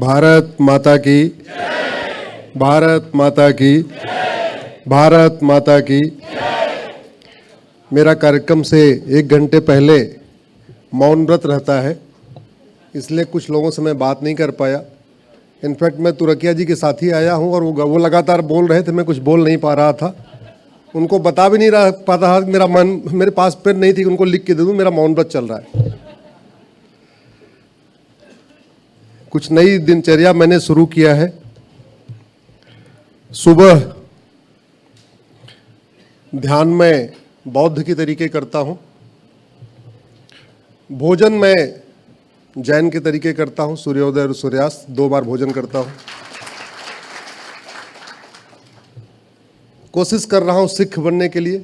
भारत माता की, भारत माता की, भारत माता की। मेरा कार्यक्रम से 1 घंटे पहले मौन व्रत रहता है, इसलिए कुछ लोगों से मैं बात नहीं कर पाया। इनफैक्ट मैं तुरकिया जी के साथ ही आया हूं और वो लगातार बोल रहे थे, मैं कुछ बोल नहीं पा रहा था। उनको बता भी नहीं रहा पाता था, मेरा मन, मेरे पास पेन नहीं थी कि उनको लिख के दे दूं मेरा मौन व्रत चल रहा है। कुछ नई दिनचर्या मैंने शुरू किया है। सुबह ध्यान में बौद्ध की तरीके करता हूं, भोजन में जैन के तरीके करता हूं, सूर्योदय और सूर्यास्त 2 बार भोजन करता हूं। कोशिश कर रहा हूं सिख बनने के लिए।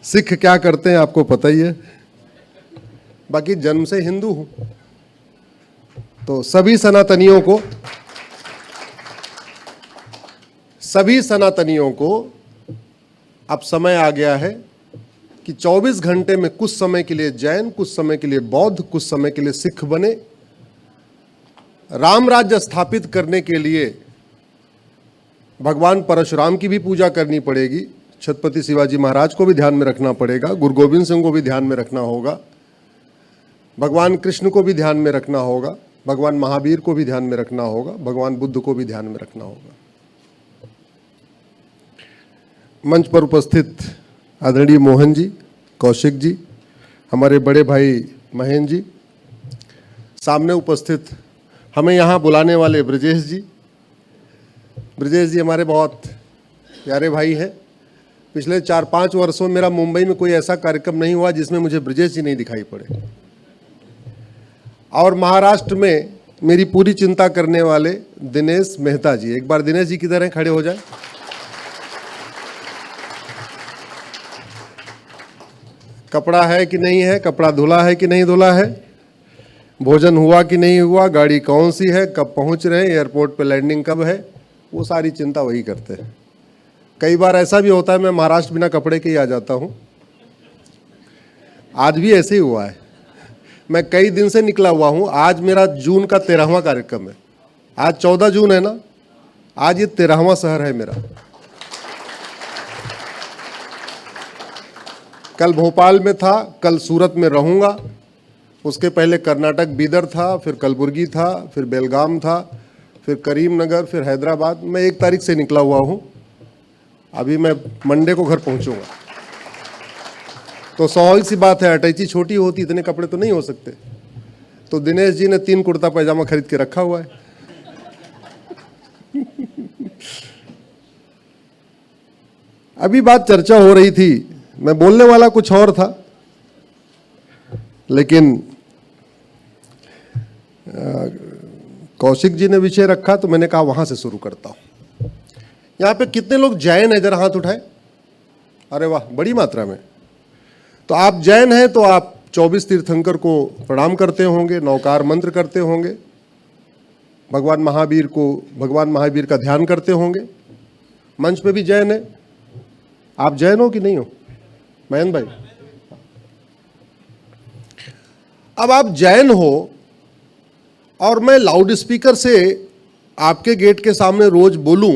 सिख क्या करते हैं आपको पता ही है, बाकी जन्म से हिंदू हूं। तो सभी सनातनियों को अब समय आ गया है कि 24 घंटे में कुछ समय के लिए जैन, कुछ समय के लिए बौद्ध, कुछ समय के लिए सिख बने। राम राज्य स्थापित करने के लिए भगवान परशुराम की भी पूजा करनी पड़ेगी, छत्रपति शिवाजी महाराज को भी ध्यान में रखना पड़ेगा, गुरु गोविंद सिंह को भी ध्यान में रखना होगा, भगवान कृष्ण को भी ध्यान में रखना होगा, भगवान महावीर को भी ध्यान में रखना होगा, भगवान बुद्ध को भी ध्यान में रखना होगा। मंच पर उपस्थित आदरणीय मोहन जी, कौशिक जी, हमारे बड़े भाई महेंद्र जी, सामने उपस्थित हमें यहाँ बुलाने वाले ब्रजेश जी हमारे बहुत प्यारे भाई हैं। पिछले 4-5 वर्षों में मेरा मुंबई में कोई ऐसा कार्यक्रम नहीं हुआ जिसमें मुझे ब्रजेश जी नहीं दिखाई पड़े। और महाराष्ट्र में मेरी पूरी चिंता करने वाले दिनेश मेहता जी, एक बार दिनेश जी किधर हैं, खड़े हो जाए। कपड़ा है कि नहीं है, कपड़ा धुला है कि नहीं धुला है, भोजन हुआ कि नहीं हुआ, गाड़ी कौन सी है, कब पहुंच रहे हैं, एयरपोर्ट पे लैंडिंग कब है, वो सारी चिंता वही करते हैं। कई बार ऐसा भी होता है मैं महाराष्ट्र बिना कपड़े के ही आ जाता हूं। आज भी ऐसे ही हुआ है, मैं कई दिन से निकला हुआ हूं। आज मेरा जून का 13वां कार्यक्रम है। आज 14 जून है ना, आज ये 13वां शहर है मेरा। कल भोपाल में था, कल सूरत में रहूंगा, उसके पहले कर्नाटक बीदर था, फिर कलबुर्गी था, फिर बेलगाम था, फिर करीमनगर, फिर हैदराबाद। मैं 1 तारीख से निकला हुआ हूं, अभी मैं मंडे को घर पहुंचूंगा। तो स्वाभाविक सी बात है, अटैची छोटी होती इतने कपड़े तो नहीं हो सकते। तो दिनेश जी ने 3 कुर्ता पैजामा खरीद के रखा हुआ है। अभी बात चर्चा हो रही थी, मैं बोलने वाला कुछ और था, लेकिन कौशिक जी ने विषय रखा तो मैंने कहा वहां से शुरू करता हूं। यहां पे कितने लोग जैन हैं, जरा हाथ उठाए। अरे वाह, बड़ी मात्रा में। तो आप जैन हैं तो आप 24 तीर्थंकर को प्रणाम करते होंगे, नौकार मंत्र करते होंगे, भगवान महावीर का ध्यान करते होंगे। मंच पे भी जैन है, आप जैन हो कि नहीं हो महेंद्र भाई? अब आप जैन हो और मैं लाउड स्पीकर से आपके गेट के सामने रोज बोलूं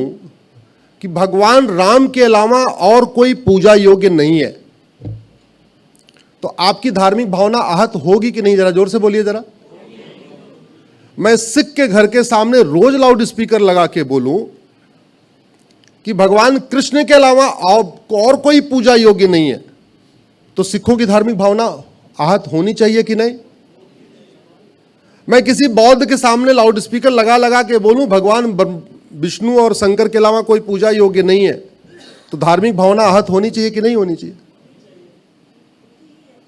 कि भगवान राम के अलावा और कोई पूजा योग्य नहीं है, तो आपकी धार्मिक भावना आहत होगी कि नहीं? जरा जोर से बोलिए जरा। मैं सिख के घर के सामने रोज लाउड स्पीकर लगा के बोलूं कि भगवान कृष्ण के अलावा और कोई पूजा योग्य नहीं है, तो सिखों की धार्मिक भावना आहत होनी चाहिए कि नहीं? मैं किसी बौद्ध के सामने लाउड स्पीकर लगा के बोलूं भगवान विष्णु और शंकर के अलावा कोई पूजा योग्य नहीं है, तो धार्मिक भावना आहत होनी चाहिए कि नहीं होनी चाहिए?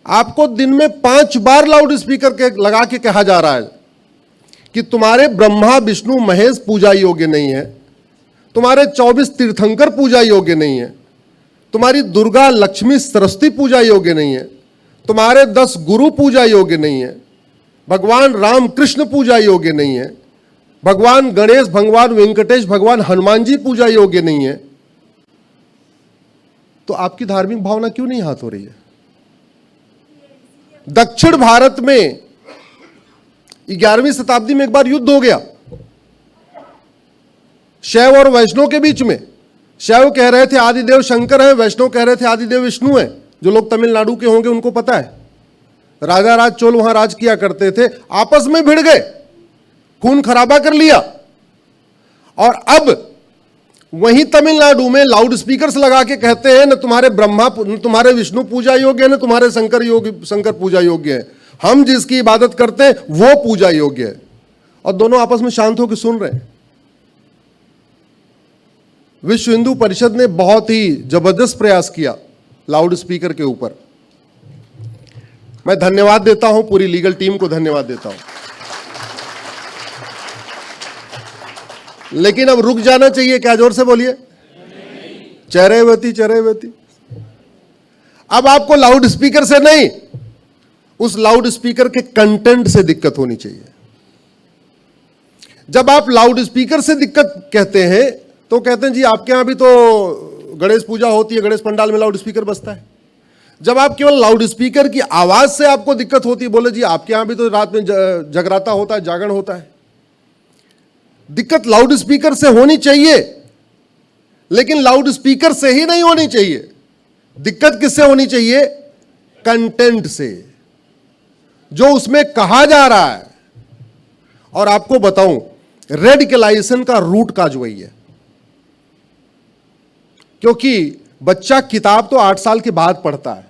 आपको दिन में 5 बार लाउड स्पीकर लगा के कहा जा रहा है कि तुम्हारे ब्रह्मा विष्णु महेश पूजा योग्य नहीं है, तुम्हारे 24 तीर्थंकर पूजा योग्य नहीं है, तुम्हारी दुर्गा लक्ष्मी सरस्वती पूजा योग्य नहीं है, तुम्हारे 10 गुरु पूजा योग्य नहीं है, भगवान राम कृष्ण पूजा योग्य नहीं है, भगवान गणेश, भगवान वेंकटेश, भगवान हनुमान जी पूजा योग्य नहीं है, तो आपकी धार्मिक भावना क्यों नहीं हाथ हो रही है? दक्षिण भारत में 11वीं शताब्दी में एक बार युद्ध हो गया, शैव और वैष्णव के बीच में। शैव कह रहे थे आदिदेव शंकर है, वैष्णव कह रहे थे आदिदेव विष्णु है। जो लोग तमिलनाडु के होंगे उनको पता है, राजा राज चोल वहां राज किया करते थे, आपस में भिड़ गए, खून खराबा कर लिया। और अब वहीं तमिलनाडु में लाउड स्पीकर्स लगा के कहते हैं न तुम्हारे ब्रह्मा न तुम्हारे विष्णु पूजा योग्य है, न तुम्हारे शंकर पूजा योग्य है, हम जिसकी इबादत करते हैं वो पूजा योग्य है। और दोनों आपस में शांत होकर सुन रहे हैं। विश्व हिंदू परिषद ने बहुत ही जबरदस्त प्रयास किया लाउड स्पीकर के ऊपर। मैं धन्यवाद देता हूं, पूरी लीगल टीम को धन्यवाद देता हूं। लेकिन अब रुक जाना चाहिए क्या? जोर से बोलिए। चरैवती चरैवती। अब आपको लाउड स्पीकर से नहीं, उस लाउड स्पीकर के कंटेंट से दिक्कत होनी चाहिए। जब आप लाउड स्पीकर से दिक्कत कहते हैं तो कहते हैं जी आपके यहां भी तो गणेश पूजा होती है, गणेश पंडाल में लाउड स्पीकर बजता है। जब आप केवल लाउड स्पीकर की आवाज से आपको दिक्कत होती है, बोले जी आपके यहां भी तो रात में जगराता होता है, जागरण होता है। दिक्कत लाउड स्पीकर से होनी चाहिए, लेकिन लाउड स्पीकर से ही नहीं होनी चाहिए। दिक्कत किससे होनी चाहिए? कंटेंट से, जो उसमें कहा जा रहा है। और आपको बताऊं, रेडिकलाइजेशन का रूट काज वही है। क्योंकि बच्चा किताब तो 8 साल के बाद पढ़ता है,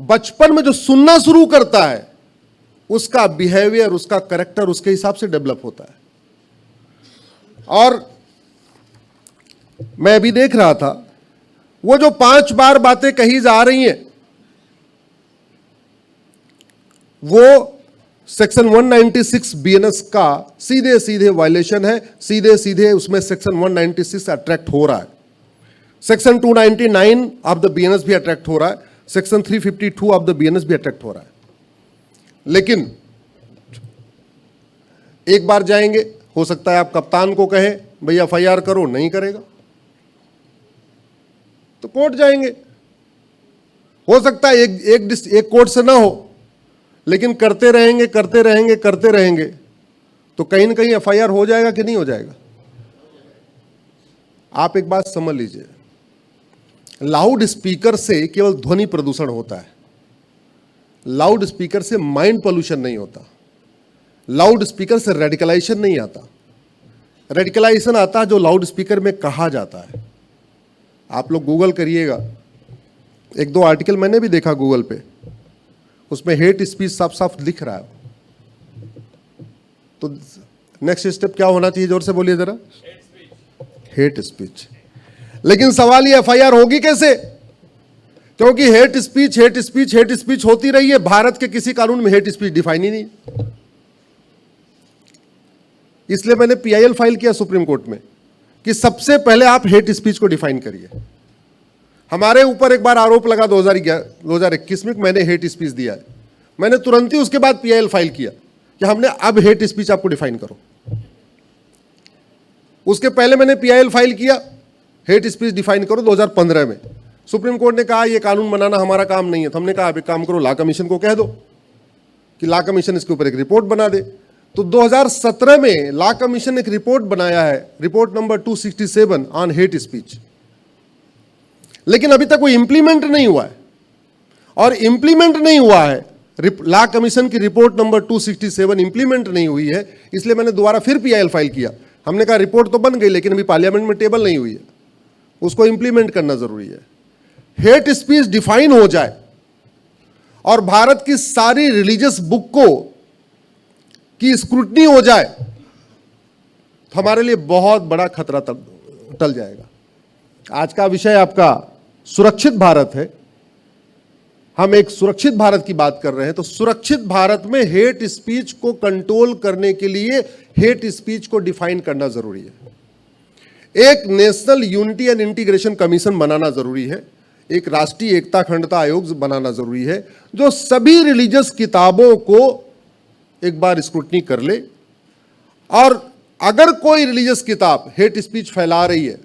बचपन में जो सुनना शुरू करता है उसका बिहेवियर, उसका कैरेक्टर उसके हिसाब से डेवलप होता है। और मैं अभी देख रहा था, वो जो 5 बार बातें कही जा रही हैं वो सेक्शन 196 बीएनएस का सीधे सीधे वायलेशन है। सीधे सीधे उसमें सेक्शन 196 अट्रैक्ट हो रहा है। सेक्शन 299 ऑफ द बीएनएस भी अट्रैक्ट हो रहा है। सेक्शन 352 ऑफ द बीएनएस भी अट्रैक्ट हो रहा है। लेकिन एक बार जाएंगे, हो सकता है आप कप्तान को कहें भाई एफआईआर करो, नहीं करेगा तो कोर्ट जाएंगे। हो सकता है एक कोर्ट से ना हो, लेकिन करते रहेंगे करते रहेंगे करते रहेंगे तो कहीं ना कहीं एफआईआर हो जाएगा कि नहीं हो जाएगा। आप एक बात समझ लीजिए, लाउड स्पीकर से केवल ध्वनि प्रदूषण होता है, लाउड स्पीकर से माइंड पोल्यूशन नहीं होता, लाउड स्पीकर से रेडिकलाइजेशन नहीं आता। रेडिकलाइजेशन आता है जो लाउड स्पीकर में कहा जाता है। आप लोग गूगल करिएगा, 1-2 आर्टिकल मैंने भी देखा गूगल पे, उसमें हेट स्पीच साफ साफ लिख रहा है। तो नेक्स्ट स्टेप क्या होना चाहिए? जोर से बोलिए जरा। Hate speech. लेकिन सवाल ये एफआईआर होगी कैसे? क्योंकि hate speech hate speech hate speech होती रही है। भारत के किसी कानून में हेट स्पीच डिफाइन ही नहीं। इसलिए मैंने पीआईएल फाइल किया सुप्रीम कोर्ट में कि सबसे पहले आप हेट स्पीच को डिफाइन करिए। हमारे ऊपर एक बार आरोप लगा 2021 में मैंने हेट स्पीच दिया है। मैंने तुरंत ही उसके बाद पीआईएल फाइल किया कि हमने अब हेट स्पीच आपको डिफाइन करो। उसके पहले मैंने पीआईएल फाइल किया, हेट स्पीच डिफाइन करो 2015 में। सुप्रीम कोर्ट ने कहा यह कानून बनाना हमारा काम नहीं है। तो हमने कहा आप एक काम करो, लॉ कमीशन को कह दो कि लॉ कमीशन इसके ऊपर एक रिपोर्ट बना दे। तो 2017 में लॉ कमीशन ने एक रिपोर्ट बनाया है, report number 267 on hate speech. लेकिन अभी तक वो इंप्लीमेंट नहीं हुआ है। और इंप्लीमेंट नहीं हुआ है, लॉ कमीशन की रिपोर्ट नंबर 267 इंप्लीमेंट नहीं हुई है, इसलिए मैंने दोबारा फिर पीआईएल फाइल किया। हमने कहा रिपोर्ट तो बन गई लेकिन अभी पार्लियामेंट में टेबल नहीं हुई है, उसको इंप्लीमेंट करना जरूरी है। हेट स्पीच डिफाइन हो जाए और भारत की सारी रिलीजियस बुक को की स्क्रूटनी हो जाए तो हमारे लिए बहुत बड़ा खतरा टल जाएगा। आज का विषय आपका सुरक्षित भारत है। हम एक सुरक्षित भारत की बात कर रहे हैं, तो सुरक्षित भारत में हेट स्पीच को कंट्रोल करने के लिए हेट स्पीच को डिफाइन करना जरूरी है। एक national unity and integration commission बनाना जरूरी है। एक राष्ट्रीय एकता अखंडता आयोग बनाना जरूरी है, जो सभी रिलीजियस किताबों को एक बार स्क्रूटनी कर ले। और अगर कोई रिलीजियस किताब हेट स्पीच फैला रही है